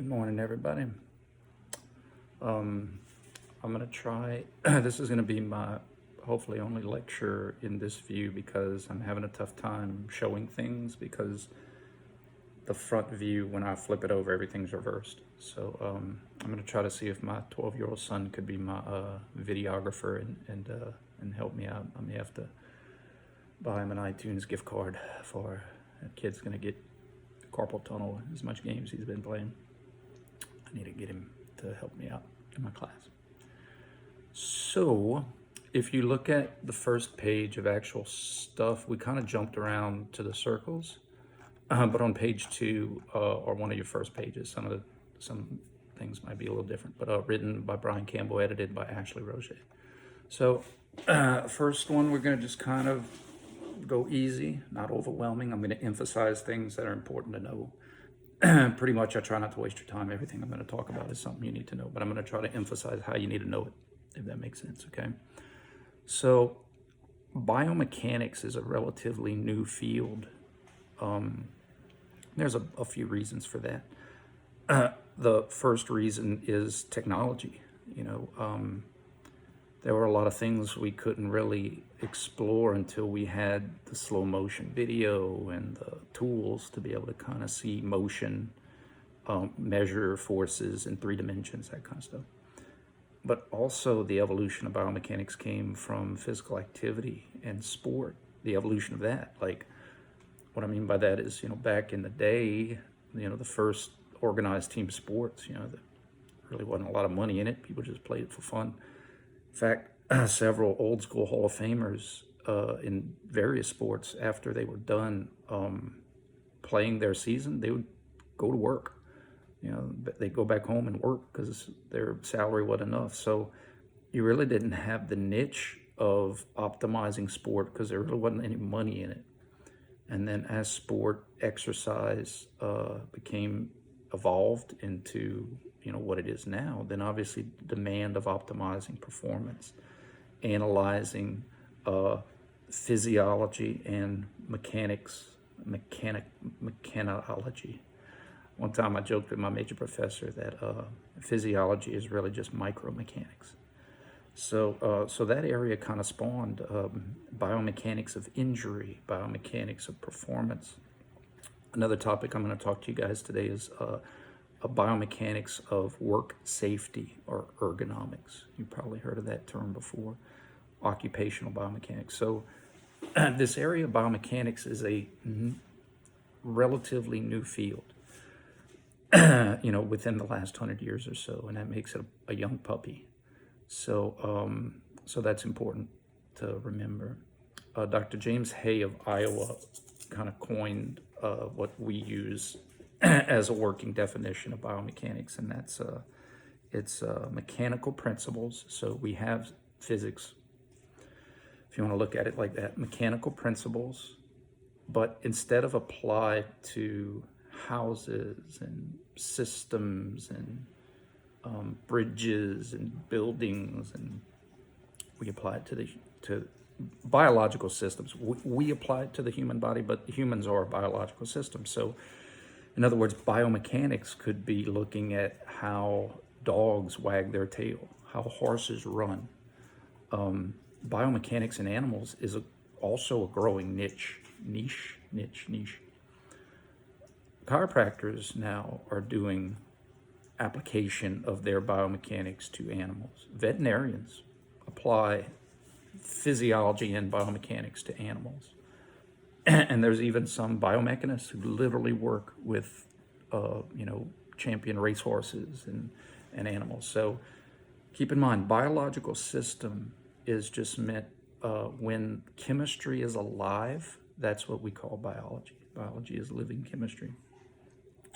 Good morning, everybody. I'm going to try, this is going to be my hopefully only lecture in this view because I'm having a tough time showing things because the front view, when I flip it over, everything's reversed. So I'm going to try to see if my 12-year-old son could be my videographer and help me out. I may have to buy him an iTunes gift card for that kid's going to get carpal tunnel as much games he's been playing. I need to get him to help me out in my class. So if you look at the first page of actual stuff, we kind of jumped around to the circles, but on page 2 or one of your first pages, some things might be a little different, but written by Brian Campbell, edited by Ashley Roger. So first one, we're going to just kind of go easy, not overwhelming. I'm going to emphasize things that are important to know. Pretty much I try not to waste your time. Everything I'm going to talk about is something you need to know, but I'm going to try to emphasize how you need to know it, if that makes sense, okay? So biomechanics is a relatively new field. There's a few reasons for that. The first reason is technology. There were a lot of things we couldn't really explore until we had the slow motion video and the tools to be able to kind of see motion, measure forces in 3 dimensions, that kind of stuff. But also the evolution of biomechanics came from physical activity and sport, the evolution of that. Like, what I mean by that is, back in the day, the first organized team sports, there really wasn't a lot of money in it. People just played it for fun. In fact, several old school Hall of Famers in various sports, after they were done playing their season, they would go to work. They'd go back home and work because their salary wasn't enough. So you really didn't have the niche of optimizing sport because there really wasn't any money in it. And then as sport exercise became evolved into what it is now, then obviously the demand of optimizing performance, analyzing physiology and mechanology. One time I joked with my major professor that physiology is really just micromechanics. So that area kind of spawned biomechanics of injury, biomechanics of performance. Another topic I'm going to talk to you guys today is a biomechanics of work safety or ergonomics. You've probably heard of that term before, occupational biomechanics. So this area of biomechanics is a relatively new field, within the last 100 years or so, and that makes it a young puppy. So that's important to remember. Dr. James Hay of Iowa kind of coined what we use as a working definition of biomechanics, and that's it's mechanical principles. So we have physics, if you want to look at it like that, mechanical principles, but instead of applied to houses and systems and bridges and buildings, and we apply it to biological systems. We apply it to the human body, but humans are a biological system. So in other words, biomechanics could be looking at how dogs wag their tail, how horses run. Biomechanics in animals is also a growing niche. Chiropractors now are doing application of their biomechanics to animals. Veterinarians apply physiology and biomechanics to animals. And there's even some biomechanists who literally work with, champion racehorses and animals. So keep in mind, biological system is just meant when chemistry is alive, that's what we call biology. Biology is living chemistry.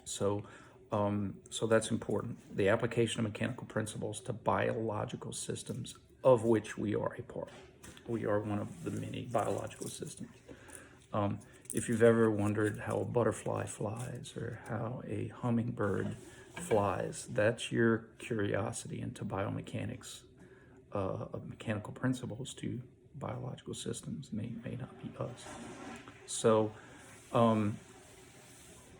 So that's important. The application of mechanical principles to biological systems, of which we are a part. We are one of the many biological systems. If you've ever wondered how a butterfly flies or how a hummingbird flies, that's your curiosity into biomechanics of mechanical principles to biological systems. May not be us. So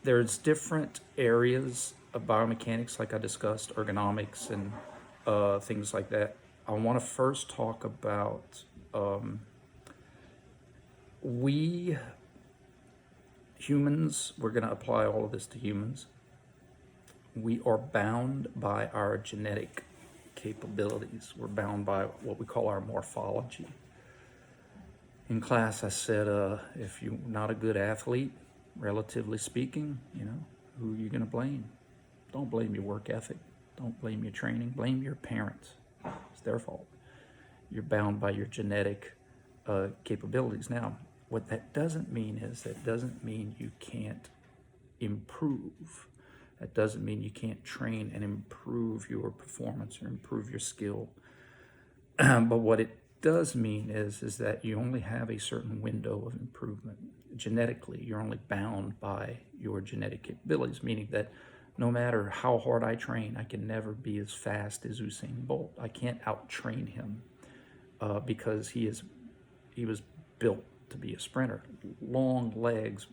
there's different areas biomechanics, like I discussed, ergonomics and things like that, I want to first talk about we humans, we're going to apply all of this to humans. We are bound by our genetic capabilities. We're bound by what we call our morphology. In class, I said, if you're not a good athlete, relatively speaking, who are you going to blame? Don't blame your work ethic. Don't blame your training. Blame your parents. It's their fault. You're bound by your genetic capabilities. Now, what that doesn't mean is that doesn't mean you can't improve. That doesn't mean you can't train and improve your performance or improve your skill. But what it does mean is that you only have a certain window of improvement. Genetically, you're only bound by your genetic capabilities, meaning that no matter how hard I train, I can never be as fast as Usain Bolt. I can't out-train him because he was built to be a sprinter. Long legs,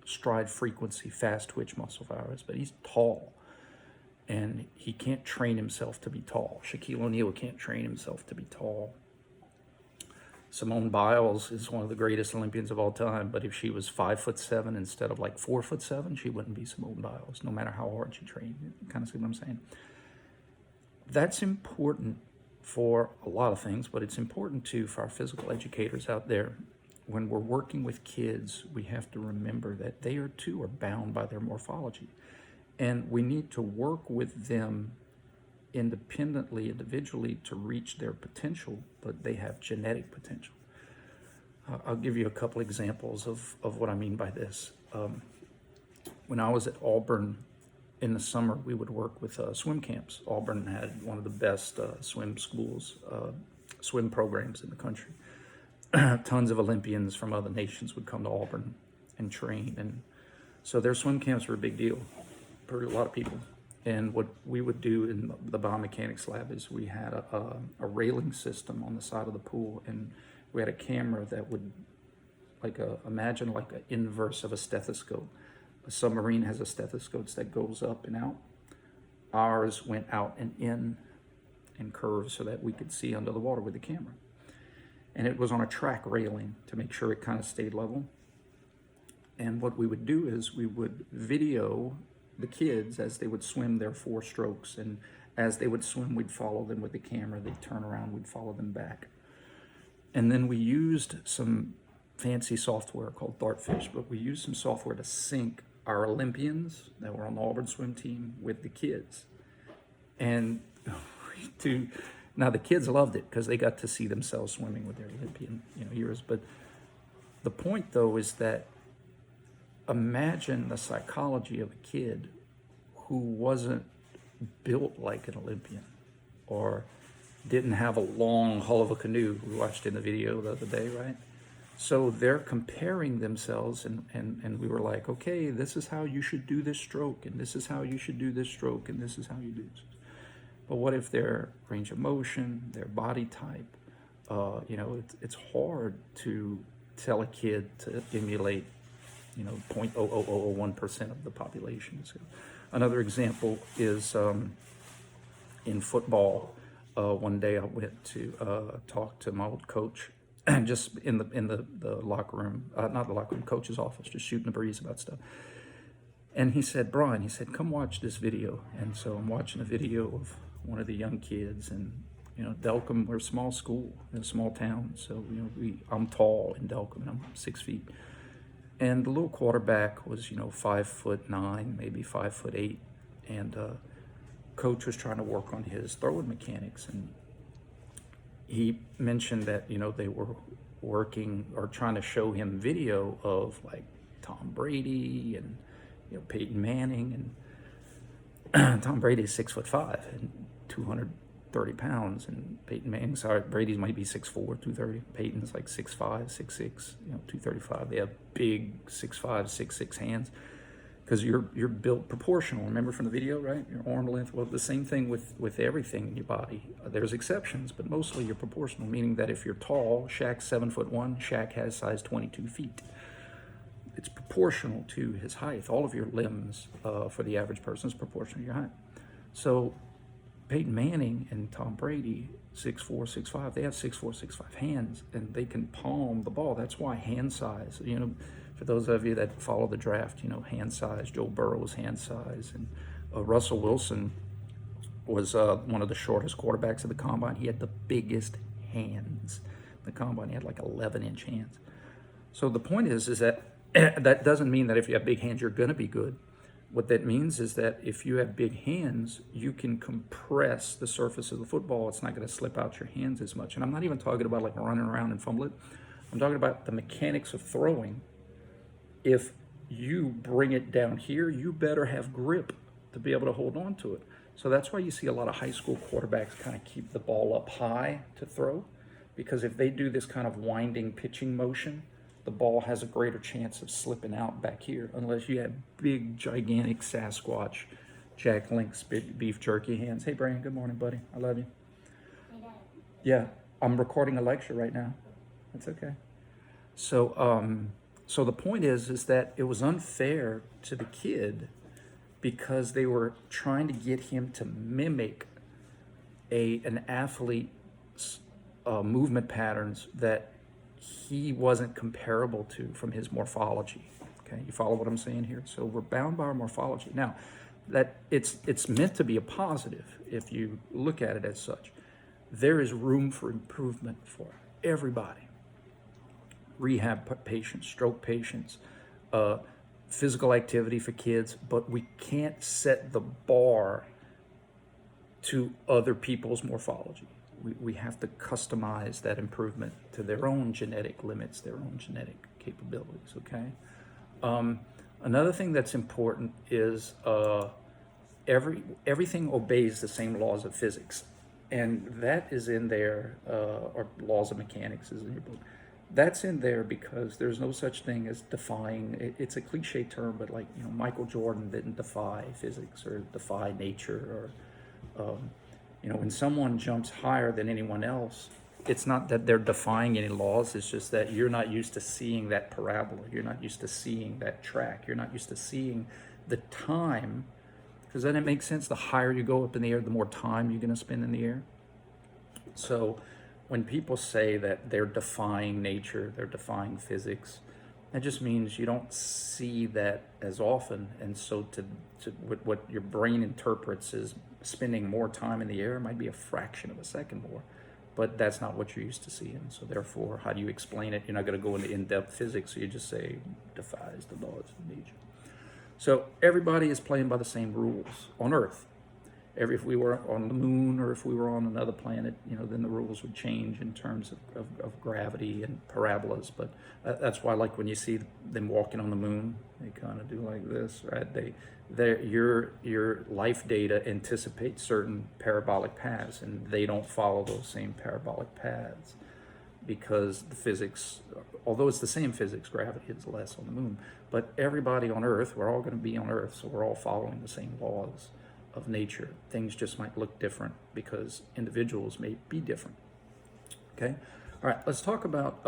stride frequency, fast twitch muscle fibers, but he's tall. And he can't train himself to be tall. Shaquille O'Neal can't train himself to be tall. Simone Biles is one of the greatest Olympians of all time, but if she was 5'7" instead of like 4'7", she wouldn't be Simone Biles, no matter how hard she trained. You kind of see what I'm saying? That's important for a lot of things, but it's important too for our physical educators out there. When we're working with kids, we have to remember that they too are bound by their morphology. And we need to work with them independently, individually, to reach their potential, but they have genetic potential. I'll give you a couple examples of what I mean by this. When I was at Auburn in the summer, we would work with swim camps. Auburn had one of the best swim schools, swim programs in the country. Tons of Olympians from other nations would come to Auburn and train, and so their swim camps were a big deal for a lot of people. And what we would do in the Biomechanics Lab is we had a railing system on the side of the pool, and we had a camera that would, imagine like an inverse of a stethoscope. A submarine has a stethoscope that goes up and out. Ours went out and in and curved so that we could see under the water with the camera. And it was on a track railing to make sure it kind of stayed level. And what we would do is we would video the kids as they would swim their 4 strokes, and as they would swim, we'd follow them with the camera. They'd turn around, we'd follow them back. And then we used some fancy software called Dartfish, but we used some software to sync our Olympians that were on the Auburn swim team with the kids. And now the kids loved it because they got to see themselves swimming with their Olympian heroes. But the point though is that imagine the psychology of a kid who wasn't built like an Olympian or didn't have a long hull of a canoe. We watched in the video the other day, right? So they're comparing themselves, and we were like, okay, this is how you should do this stroke, and this is how you should do this stroke, and this is how you do this. But what if their range of motion, their body type, it's hard to tell a kid to emulate 0.00001% of the population. So another example is in football. One day I went to talk to my old coach, just in the locker room, not the locker room, coach's office, just shooting the breeze about stuff. And he said, Brian, come watch this video. And so I'm watching a video of one of the young kids, and Delcom, we're a small school in a small town, so I'm tall in Delcom, and I'm 6 feet. And the little quarterback was, 5'9", maybe 5'8", and coach was trying to work on his throwing mechanics, and he mentioned that they were working or trying to show him video of like Tom Brady and Peyton Manning, and Tom Brady is 6'5" and 230 pounds, and Peyton Manning, Brady's might be 6'4", 230. Peyton's like 6'5", 6'6", 235. They have big 6'5", 6'6" hands because you're built proportional. Remember from the video, right? Your arm length. Well, the same thing with everything in your body. There's exceptions, but mostly you're proportional, meaning that if you're tall, Shaq's 7'1", Shaq has size 22 feet. it's proportional to his height. All of your limbs for the average person is proportional to your height. So Peyton Manning and Tom Brady, 6'4", 6'5", they have 6'4", 6'5" hands, and they can palm the ball. That's why hand size, you know, for those of you that follow the draft, you know, hand size, Joe Burrow's hand size, and Russell Wilson was one of the shortest quarterbacks of the combine. He had the biggest hands. The combine, he had like 11-inch hands. So the point is that that doesn't mean that if you have big hands, you're going to be good. What that means is that if you have big hands, you can compress the surface of the football. It's not going to slip out your hands as much. And I'm not even talking about like running around and fumble it. I'm talking about the mechanics of throwing. If you bring it down here, you better have grip to be able to hold on to it. So that's why you see a lot of high school quarterbacks kind of keep the ball up high to throw, because if they do this kind of winding pitching motion, the ball has a greater chance of slipping out back here, unless you have big, gigantic Sasquatch, Jack Link's beef jerky hands. Hey, Brian, good morning, buddy. I love you. Yeah, I'm recording a lecture right now. That's okay. So, so the point is that it was unfair to the kid because they were trying to get him to mimic an athlete's movement patterns that he wasn't comparable to from his morphology. Okay, you follow what I'm saying here? So we're bound by our morphology. Now, that it's meant to be a positive if you look at it as such. There is room for improvement for everybody. Rehab patients, stroke patients, physical activity for kids, but we can't set the bar to other people's morphology. We have to customize that improvement to their own genetic limits, their own genetic capabilities, okay? Another thing that's important is everything obeys the same laws of physics. And that is in there, or laws of mechanics is in your book. That's in there because there's no such thing as defying. It's a cliche term, but like, you know, Michael Jordan didn't defy physics or defy nature, or you know, when someone jumps higher than anyone else, it's not that they're defying any laws. It's just that you're not used to seeing that parabola. You're not used to seeing that track. You're not used to seeing the time, because then it makes sense. The higher you go up in the air, the more time you're going to spend in the air. So when people say that they're defying nature, they're defying physics, that just means you don't see that as often. And so what your brain interprets as spending more time in the air might be a fraction of a second more, but that's not what you're used to seeing. So therefore, how do you explain it? You're not going to go into in-depth physics, so you just say defies the laws of nature. So everybody is playing by the same rules on Earth. If we were on the moon or if we were on another planet, you know, then the rules would change in terms of gravity and parabolas. But that's why, like when you see them walking on the moon, they kind of do like this, right? Your life data anticipates certain parabolic paths, and they don't follow those same parabolic paths because the physics, although it's the same physics, gravity is less on the moon. But everybody on Earth, we're all going to be on Earth, so we're all following the same laws of nature. Things just might look different because individuals may be different. Okay, all right, let's talk about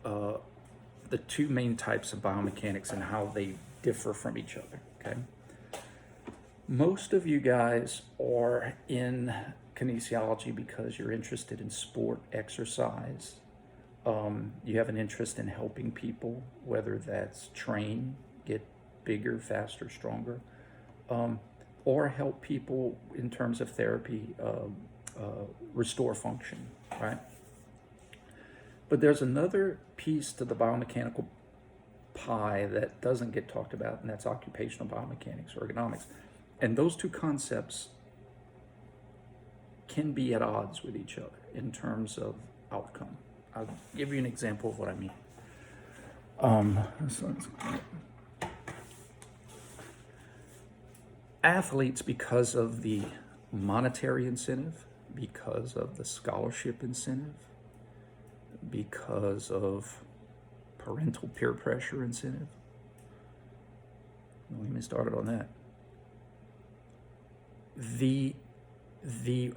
the two main types of biomechanics and how they differ from each other. Okay, most of you guys are in kinesiology because you're interested in sport, exercise. You have an interest in helping people, whether that's train, get bigger, faster, stronger, or help people in terms of therapy, restore function, right? But there's another piece to the biomechanical pie that doesn't get talked about, and that's occupational biomechanics, or ergonomics. And those two concepts can be at odds with each other in terms of outcome. I'll give you an example of what I mean. Athletes, because of the monetary incentive, because of the scholarship incentive, because of parental peer pressure incentive. Don't get me started on that. The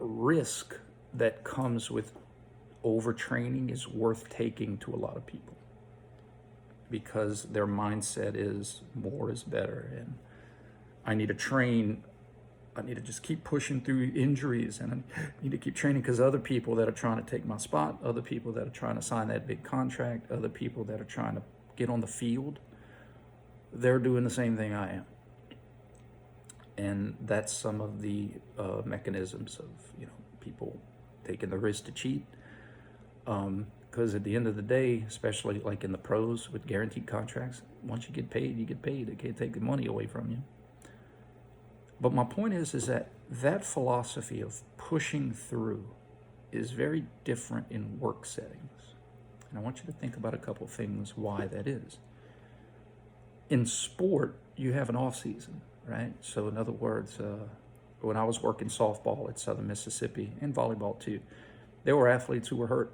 risk that comes with overtraining is worth taking to a lot of people. because their mindset is more is better, and I need to train. I need to just keep pushing through injuries, and I need to keep training because other people that are trying to take my spot, other people that are trying to sign that big contract, other people that are trying to get on the field, they're doing the same thing I am. And that's some of the mechanisms of, people taking the risk to cheat. Because at the end of the day, especially like in the pros with guaranteed contracts, once you get paid, you get paid. They can't take the money away from you. But my point is that philosophy of pushing through is very different in work settings. And I want you to think about a couple things why that is. In sport, you have an off season, right? So in other words, when I was working softball at Southern Mississippi, and volleyball too, there were athletes who were hurt.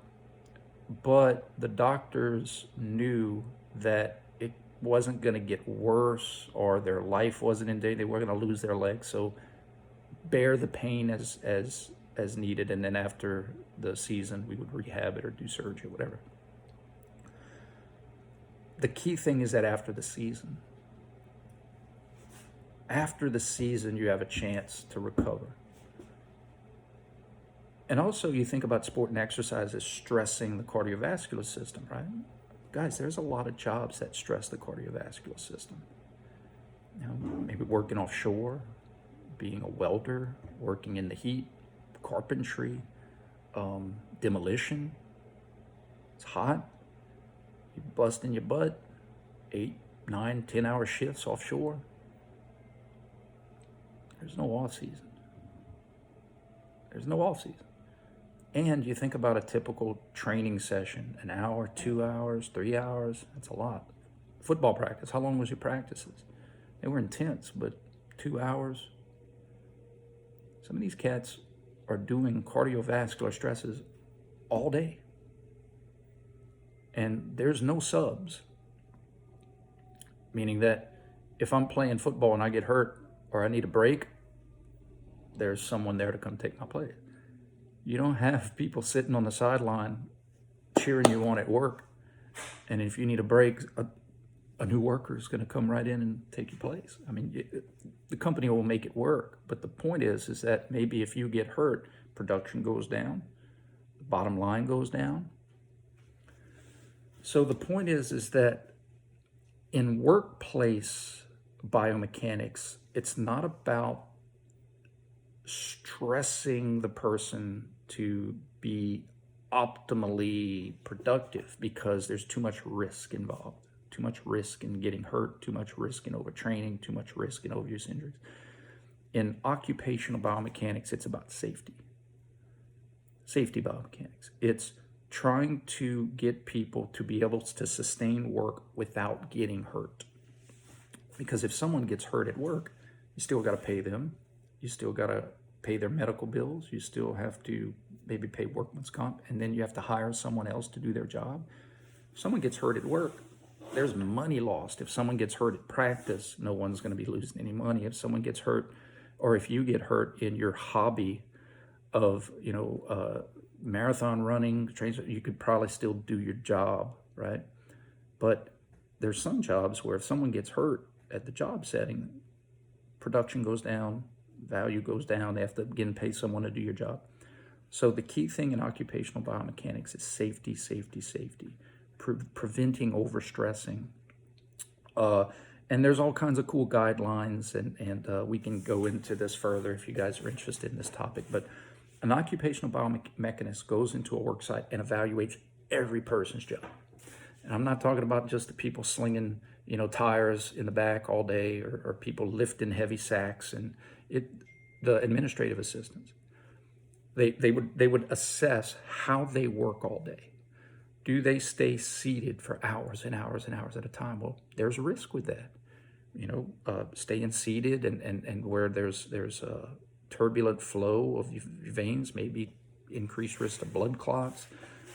But the doctors knew that it wasn't going to get worse, or their life wasn't in danger. They were going to lose their leg. So bear the pain as needed. And then after the season, we would rehab it or do surgery, whatever. The key thing is that after the season, you have a chance to recover. And also you think about sport and exercise as stressing the cardiovascular system, right? Guys, there's a lot of jobs that stress the cardiovascular system. Maybe working offshore, being a welder, working in the heat, carpentry, demolition. It's hot. You busting your butt, 8, 9, 10-hour shifts offshore. There's no off season. There's no off season. And you think about a typical training session, an hour, 2 hours, 3 hours, that's a lot. Football practice, how long was your practices? They were intense, but 2 hours. Some of these cats are doing cardiovascular stresses all day. And there's no subs. Meaning that if I'm playing football and I get hurt or I need a break, there's someone there to come take my place. You don't have people sitting on the sideline cheering you on at work. And if you need a break, a new worker is going to come right in and take your place. I mean, the company will make it work. But the point is that maybe if you get hurt, production goes down, the bottom line goes down. So the point is that in workplace biomechanics, it's not about stressing the person to be optimally productive, because there's too much risk involved, too much risk in getting hurt, too much risk in overtraining, too much risk in overuse injuries. In occupational biomechanics, it's about safety. Safety biomechanics. It's trying to get people to be able to sustain work without getting hurt. Because if someone gets hurt at work, you still got to pay them. You still got to pay their medical bills. You still have to maybe pay workman's comp, and then you have to hire someone else to do their job. If someone gets hurt at work, there's money lost. If someone gets hurt at practice, no one's going to be losing any money. If someone gets hurt, or if you get hurt in your hobby of, marathon running, you could probably still do your job, right? But there's some jobs where if someone gets hurt at the job setting, production goes down, value goes down. They have to again pay someone to do your job. So the key thing in occupational biomechanics is safety, safety, safety, preventing overstressing. And there's all kinds of cool guidelines, and we can go into this further if you guys are interested in this topic. But an occupational biomechanist goes into a work site and evaluates every person's job. And I'm not talking about just the people slinging, tires in the back all day, or people lifting heavy sacks, and the administrative assistants. They would assess how they work all day. Do they stay seated for hours and hours and hours at a time? Well, there's risk with that. Staying seated and where there's a turbulent flow of veins, maybe increased risk of blood clots,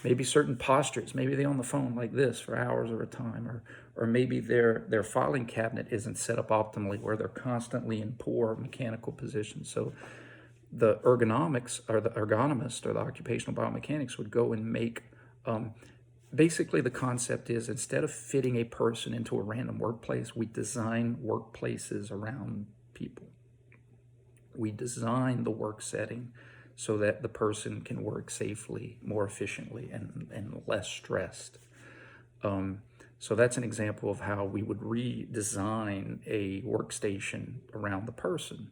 maybe certain postures, maybe they're on the phone like this for hours at a time, or maybe their filing cabinet isn't set up optimally, where they're constantly in poor mechanical positions. So the ergonomist or the occupational biomechanics would go and make basically the concept is, instead of fitting a person into a random workplace, we design workplaces around people. We design the work setting so that the person can work safely, more efficiently, and less stressed. So that's an example of how we would redesign a workstation around the person.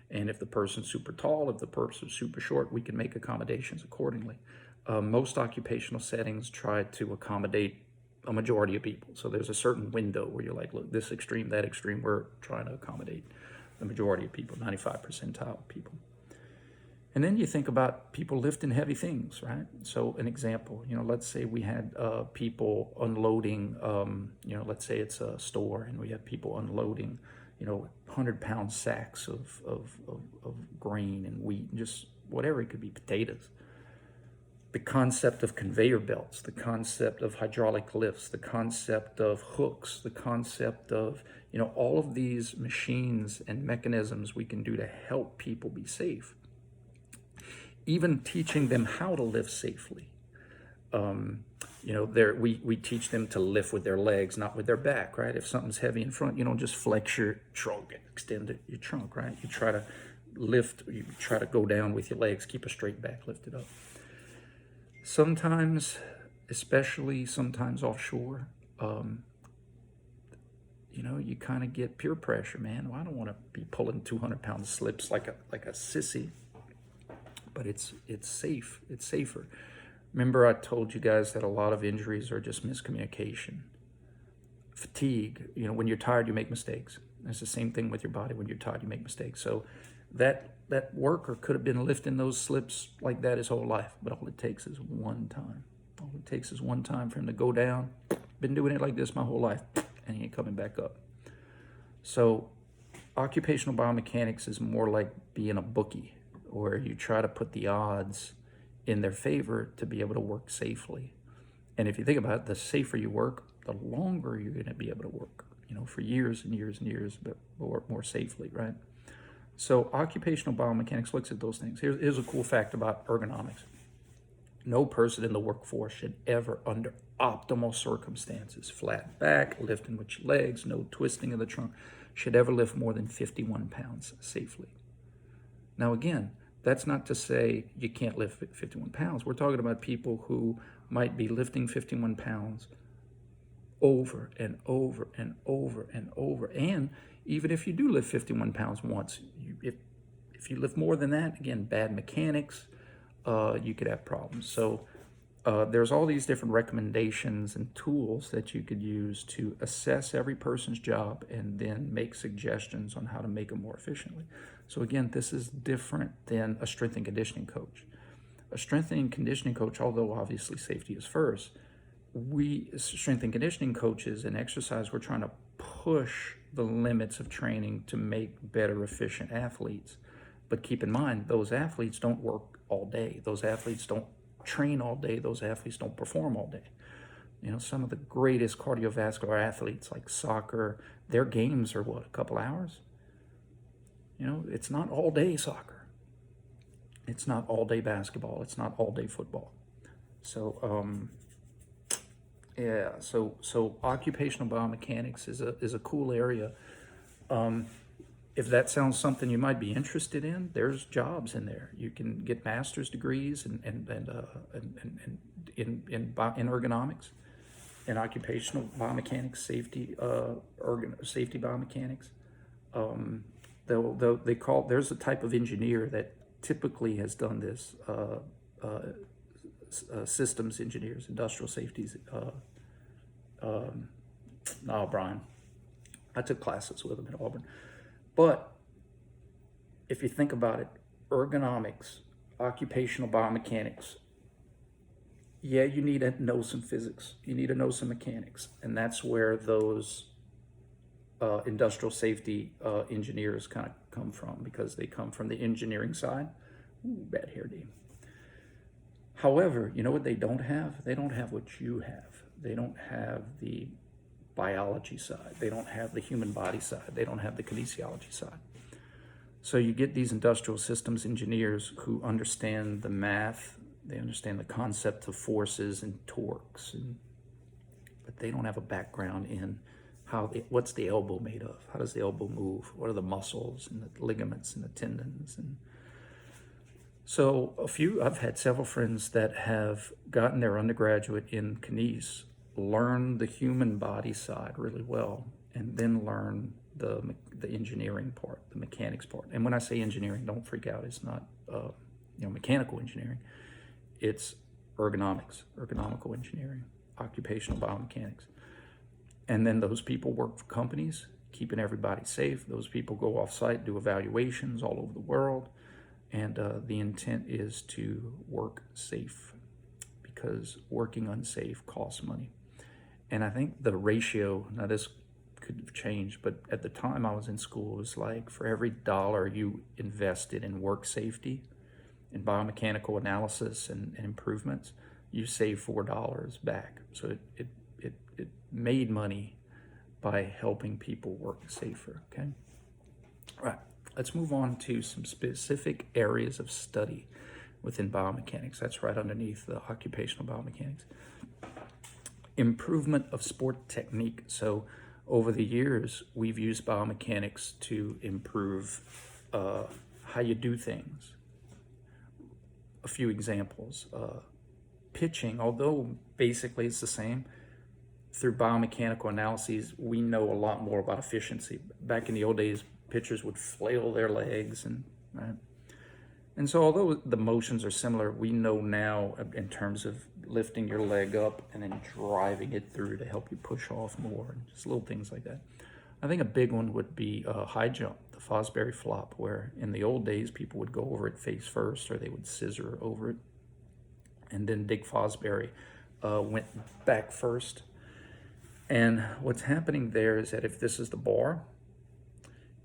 And if the person's super tall, if the person's super short, we can make accommodations accordingly. Most occupational settings try to accommodate a majority of people. So there's a certain window where you're like, look, this extreme, that extreme, we're trying to accommodate the majority of people, 95 percentile of people. And then you think about people lifting heavy things, right? So an example, let's say we had people unloading, let's say it's a store and we have people unloading, 100-pound sacks of grain and wheat, and just whatever, it could be potatoes. The concept of conveyor belts, the concept of hydraulic lifts, the concept of hooks, the concept of, all of these machines and mechanisms we can do to help people be safe. Even teaching them how to lift safely. We teach them to lift with their legs, not with their back, right? If something's heavy in front, you don't just flex your trunk and extend your trunk, right? You try to lift, you try to go down with your legs, keep a straight back, lift it up. Sometimes, especially sometimes offshore, you kind of get peer pressure, man. Well, I don't want to be pulling 200-pound slips like a sissy. But it's safe. It's safer. Remember, I told you guys that a lot of injuries are just miscommunication. Fatigue. When you're tired, you make mistakes. It's the same thing with your body. When you're tired, you make mistakes. So that worker could have been lifting those slips like that his whole life, but all it takes is one time. All it takes is one time for him to go down. Been doing it like this my whole life, and he ain't coming back up. So occupational biomechanics is more like being a bookie, where you try to put the odds in their favor to be able to work safely. And if you think about it, the safer you work, the longer you're going to be able to work, for years and years and years, but more safely, right? So occupational biomechanics looks at those things. Here's a cool fact about ergonomics. No person in the workforce should ever, under optimal circumstances, flat back, lifting with your legs, no twisting of the trunk, should ever lift more than 51 pounds safely. Now again, that's not to say you can't lift 51 pounds. We're talking about people who might be lifting 51 pounds over and over and over and over. And even if you do lift 51 pounds once, if you lift more than that, again, bad mechanics, you could have problems. So there's all these different recommendations and tools that you could use to assess every person's job and then make suggestions on how to make them more efficiently. So again, this is different than a strength and conditioning coach. A strength and conditioning coach, although obviously safety is first, we strength and conditioning coaches in exercise, we're trying to push the limits of training to make better, efficient athletes. But keep in mind, those athletes don't work all day. Those athletes don't train all day. Those athletes don't perform all day. Some of the greatest cardiovascular athletes, like soccer, their games are what, a couple hours? It's not all day soccer. It's not all day basketball. It's not all day football. So, so occupational biomechanics is a cool area. If that sounds something you might be interested in, there's jobs in there. You can get master's degrees in ergonomics, in occupational biomechanics, safety biomechanics. There's a type of engineer that typically has done this. Systems engineers, industrial safeties. Brian, I took classes with him at Auburn. But if you think about it, ergonomics, occupational biomechanics, yeah, you need to know some physics. You need to know some mechanics. And that's where those industrial safety engineers kind of come from, because they come from the engineering side. Ooh, bad hair day. However, you know what they don't have? They don't have what you have. They don't have the biology side. They don't have the human body side. They don't have the kinesiology side. So you get these industrial systems engineers who understand the math They understand the concept of forces and torques, but they don't have a background in what's the elbow made of? How does the elbow move? What are the muscles and the ligaments and the tendons? And so I've had several friends that have gotten their undergraduate in kines, learned the human body side really well, and then learn the engineering part, the mechanics part. And when I say engineering, don't freak out. It's not mechanical engineering. It's ergonomical engineering, occupational biomechanics. And then those people work for companies, keeping everybody safe. Those people go off-site, do evaluations all over the world. And the intent is to work safe, because working unsafe costs money. And I think the ratio, now this could have changed, but at the time I was in school, it was like for every dollar you invested in work safety, in biomechanical analysis and improvements, you save $4 back. So it made money by helping people work safer, okay? All right, let's move on to some specific areas of study within biomechanics. That's right underneath the occupational biomechanics. Improvement of sport technique. So over the years, we've used biomechanics to improve how you do things. A few examples. Pitching, although basically it's the same, through biomechanical analyses, we know a lot more about efficiency. Back in the old days, pitchers would flail their legs, and so although the motions are similar, we know now in terms of lifting your leg up and then driving it through to help you push off more, and just little things like that. I think a big one would be high jump, the Fosbury flop, where in the old days people would go over it face first, or they would scissor over it. And then Dick Fosbury went back first. And what's happening there is that if this is the bar,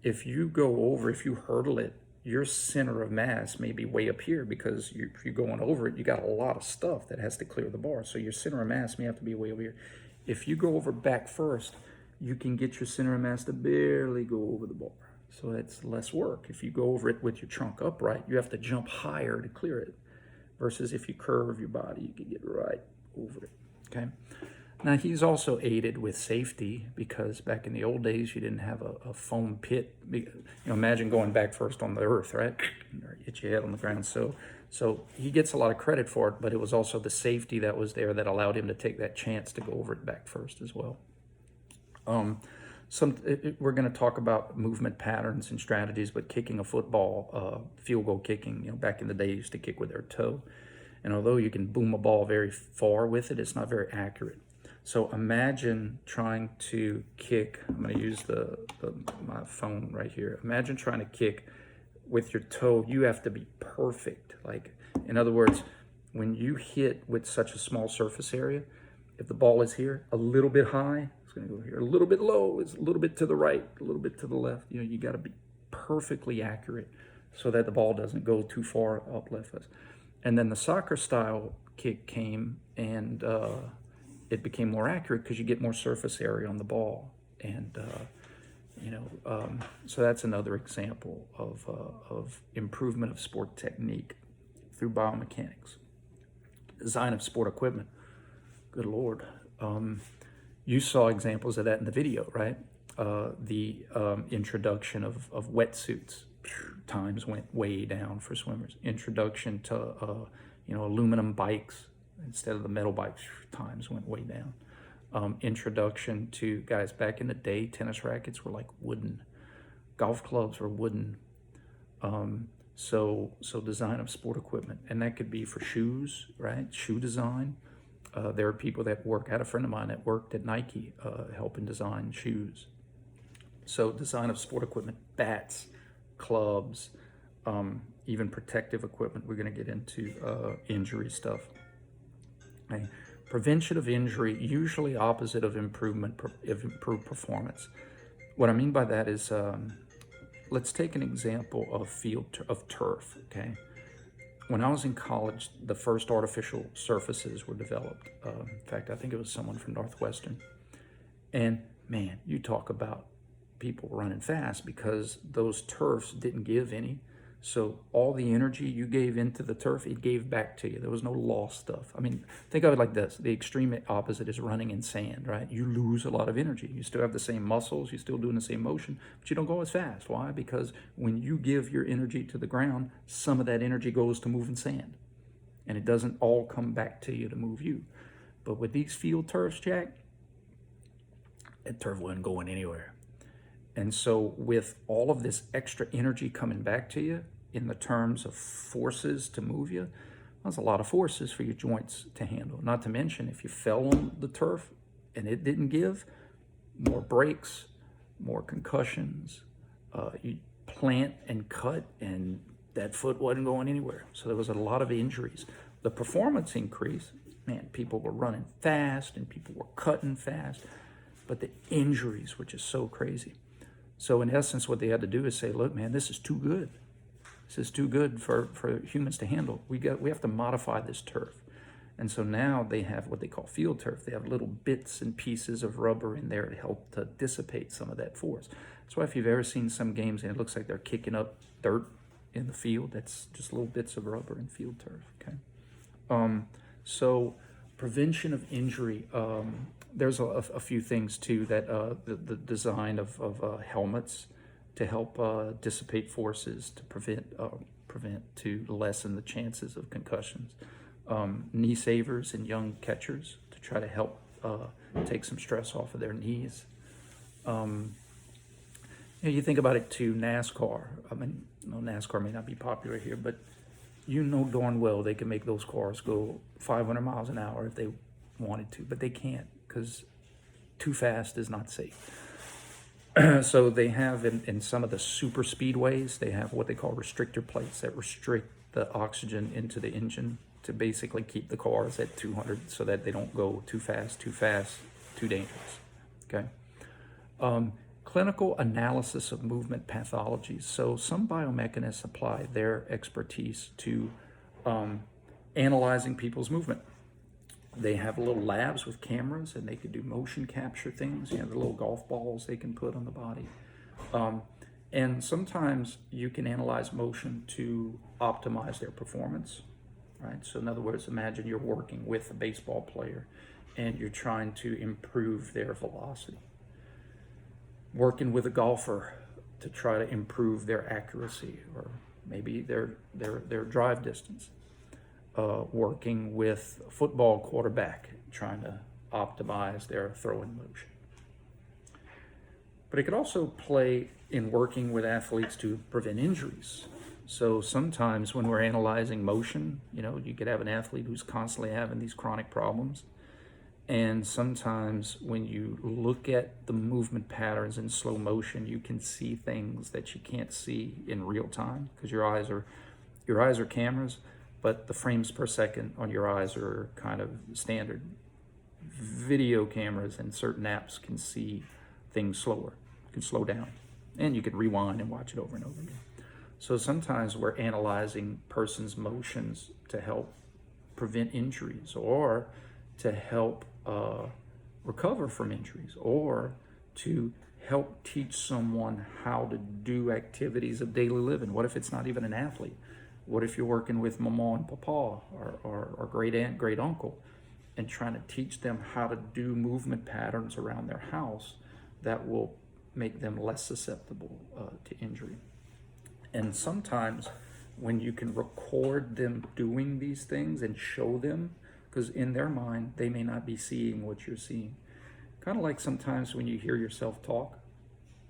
if you hurdle it, your center of mass may be way up here, because if you're going over it, you got a lot of stuff that has to clear the bar. So your center of mass may have to be way over here. If you go over back first, you can get your center of mass to barely go over the bar. So it's less work. If you go over it with your trunk upright, you have to jump higher to clear it. Versus if you curve your body, you can get right over it, okay? Now, he's also aided with safety, because back in the old days, you didn't have a foam pit. Imagine going back first on the earth, right? Hit your head on the ground. So he gets a lot of credit for it, but it was also the safety that was there that allowed him to take that chance to go over it back first as well. We're going to talk about movement patterns and strategies, but kicking a football, field goal kicking, back in the day, you used to kick with their toe. And although you can boom a ball very far with it, it's not very accurate. So imagine trying to kick, I'm going to use my phone right here. Imagine trying to kick with your toe. You have to be perfect. Like, in other words, when you hit with such a small surface area, if the ball is here, a little bit high, it's going to go here. A little bit low, it's a little bit to the right, a little bit to the left. You got to be perfectly accurate so that the ball doesn't go too far up left. And then the soccer style kick came, and it became more accurate because you get more surface area on the ball. And, so that's another example of improvement of sport technique through biomechanics. Design of sport equipment. Good Lord. You saw examples of that in the video, right? The introduction of wetsuits. Times went way down for swimmers. Introduction to, aluminum bikes instead of the metal bikes. Times went way down. Introduction to, guys, back in the day, tennis rackets were like wooden. Golf clubs were wooden. So design of sport equipment. And that could be for shoes, right? Shoe design. There are people that work, I had a friend of mine that worked at Nike helping design shoes. So design of sport equipment, bats, clubs, even protective equipment. We're going to get into injury stuff. Okay. Prevention of injury, usually opposite of improved performance. What I mean by that is, let's take an example of turf, okay? When I was in college, the first artificial surfaces were developed. In fact, I think it was someone from Northwestern. And man, you talk about people running fast, because those turfs didn't give any. So all the energy you gave into the turf, it gave back to you. There was no lost stuff. I mean, think of it like this. The extreme opposite is running in sand, right? You lose a lot of energy. You still have the same muscles. You're still doing the same motion, but you don't go as fast. Why? Because when you give your energy to the ground, some of that energy goes to moving sand. And it doesn't all come back to you to move you. But with these field turfs, Jack, that turf wasn't going anywhere. And so with all of this extra energy coming back to you in the terms of forces to move you, that's a lot of forces for your joints to handle. Not to mention, if you fell on the turf and it didn't give, more breaks, more concussions, you plant and cut and that foot wasn't going anywhere. So there was a lot of injuries. The performance increased. Man, people were running fast and people were cutting fast, but the injuries were just so crazy. So in essence, what they had to do is say, look, man, this is too good. This is too good for humans to handle. We have to modify this turf. And so now they have what they call field turf. They have little bits and pieces of rubber in there to help to dissipate some of that force. That's why if you've ever seen some games and it looks like they're kicking up dirt in the field, that's just little bits of rubber in field turf, okay? So prevention of injury, there's a few things too that the design of helmets to help dissipate forces to to lessen the chances of concussions. Knee savers in young catchers to try to help take some stress off of their knees. You think about it too, NASCAR. I mean, NASCAR may not be popular here, but you know darn well they can make those cars go 500 miles an hour if they wanted to, but they can't because too fast is not safe. So they have in some of the super speedways, they have what they call restrictor plates that restrict the oxygen into the engine to basically keep the cars at 200 so that they don't go too fast, too dangerous, okay? Clinical analysis of movement pathologies. So some biomechanists apply their expertise to analyzing people's movement. They have little labs with cameras and they can do motion capture things. You know, the little golf balls they can put on the body. And sometimes you can analyze motion to optimize their performance, right? So in other words, imagine you're working with a baseball player and you're trying to improve their velocity. Working with a golfer to try to improve their accuracy or maybe their drive distance. Working with a football quarterback, trying to optimize their throwing motion. But it could also play in working with athletes to prevent injuries. So sometimes when we're analyzing motion, you could have an athlete who's constantly having these chronic problems. And sometimes when you look at the movement patterns in slow motion, you can see things that you can't see in real time because your eyes are cameras, but the frames per second on your eyes are kind of standard. Video cameras and certain apps can see things slower, can slow down, and you can rewind and watch it over and over again. So sometimes we're analyzing person's motions to help prevent injuries or to help recover from injuries or to help teach someone how to do activities of daily living. What if it's not even an athlete? What if you're working with mama and papa or great aunt, great uncle, and trying to teach them how to do movement patterns around their house that will make them less susceptible to injury? And sometimes when you can record them doing these things and show them, because in their mind, they may not be seeing what you're seeing. Kind of like sometimes when you hear yourself talk,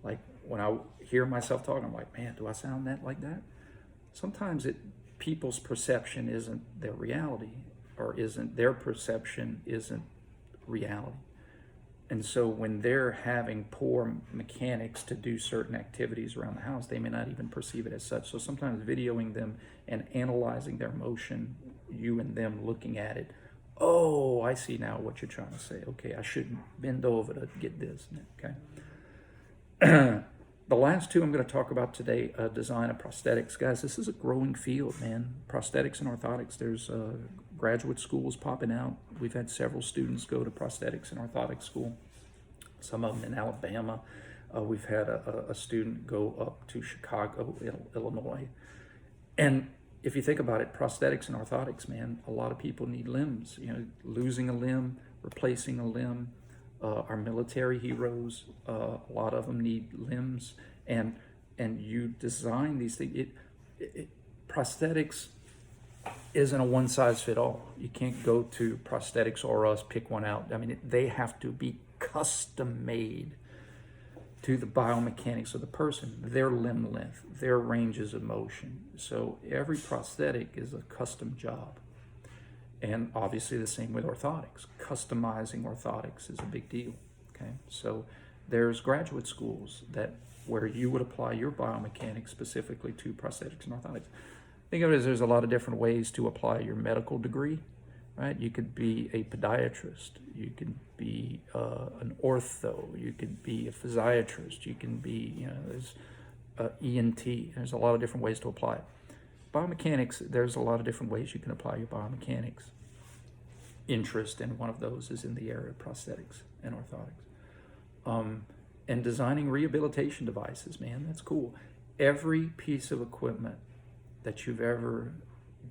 like when I hear myself talk, I'm like, man, do I sound like that? Sometimes people's perception isn't their reality, or their perception isn't reality. And so when they're having poor mechanics to do certain activities around the house, they may not even perceive it as such. So sometimes videoing them and analyzing their motion, you and them looking at it, oh, I see now what you're trying to say. Okay, I shouldn't bend over to get this, okay? The last two I'm going to talk about today, design of prosthetics. Guys, this is a growing field, man. Prosthetics and orthotics, there's graduate schools popping out. We've had several students go to prosthetics and orthotics school, some of them in Alabama. We've had a student go up to Chicago, Illinois, And if you think about it, prosthetics and orthotics, man, a lot of people need limbs. You know, losing a limb, replacing a limb. Our military heroes, a lot of them need limbs, and you design these things. Prosthetics isn't a one-size-fit-all. You can't go to Prosthetics or Us, pick one out. I mean, they have to be custom made to the biomechanics of the person, their limb length, their ranges of motion. So every prosthetic is a custom job. And obviously the same with orthotics. Customizing orthotics is a big deal, okay? So there's graduate schools where you would apply your biomechanics specifically to prosthetics and orthotics. Think of it as there's a lot of different ways to apply your medical degree, right? You could be a podiatrist, you could be an ortho, you could be a physiatrist, you can be, you know, there's ENT, there's a lot of different ways to apply it. Biomechanics, there's a lot of different ways you can apply your biomechanics. Interest in one of those is in the area of prosthetics and orthotics. And designing rehabilitation devices, man, that's cool. Every piece of equipment that you've ever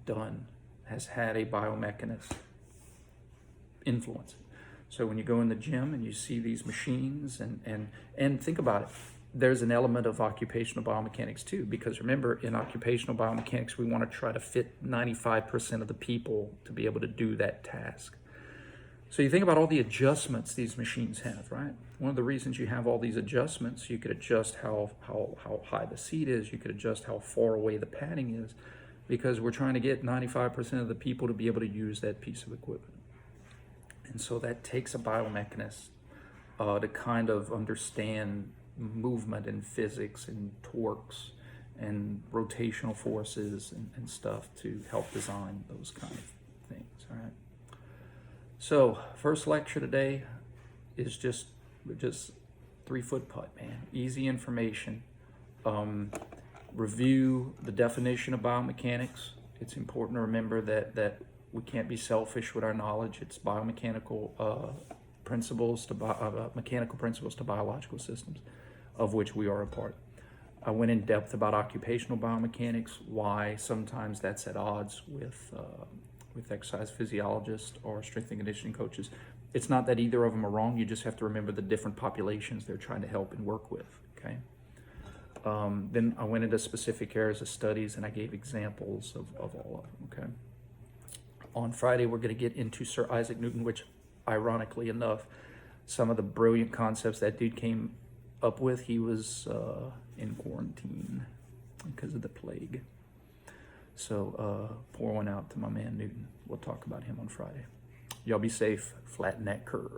done has had a biomechanist influence. So when you go in the gym and you see these machines and think about it, there's an element of occupational biomechanics too, because remember, in occupational biomechanics, we want to try to fit 95% of the people to be able to do that task. So you think about all the adjustments these machines have, right? One of the reasons you have all these adjustments, you could adjust how high the seat is, you could adjust how far away the padding is, because we're trying to get 95% of the people to be able to use that piece of equipment. And so that takes a biomechanist to kind of understand movement and physics and torques and rotational forces and stuff to help design those kind of things, all right? So first lecture today is just 3-foot putt, man. Easy information. Review the definition of biomechanics. It's important to remember that we can't be selfish with our knowledge. It's biomechanical principles to mechanical principles to biological systems, of which we are a part. I went in depth about occupational biomechanics, why sometimes that's at odds with exercise physiologists or strength and conditioning coaches. It's not that either of them are wrong, you just have to remember the different populations they're trying to help and work with, okay? Then I went into specific areas of studies and I gave examples of all of them, okay? On Friday, we're gonna get into Sir Isaac Newton, which ironically enough, some of the brilliant concepts that dude came up with, he was in quarantine because of the plague. So pour one out to my man Newton. We'll talk about him on Friday. Y'all be safe, flatten that curve.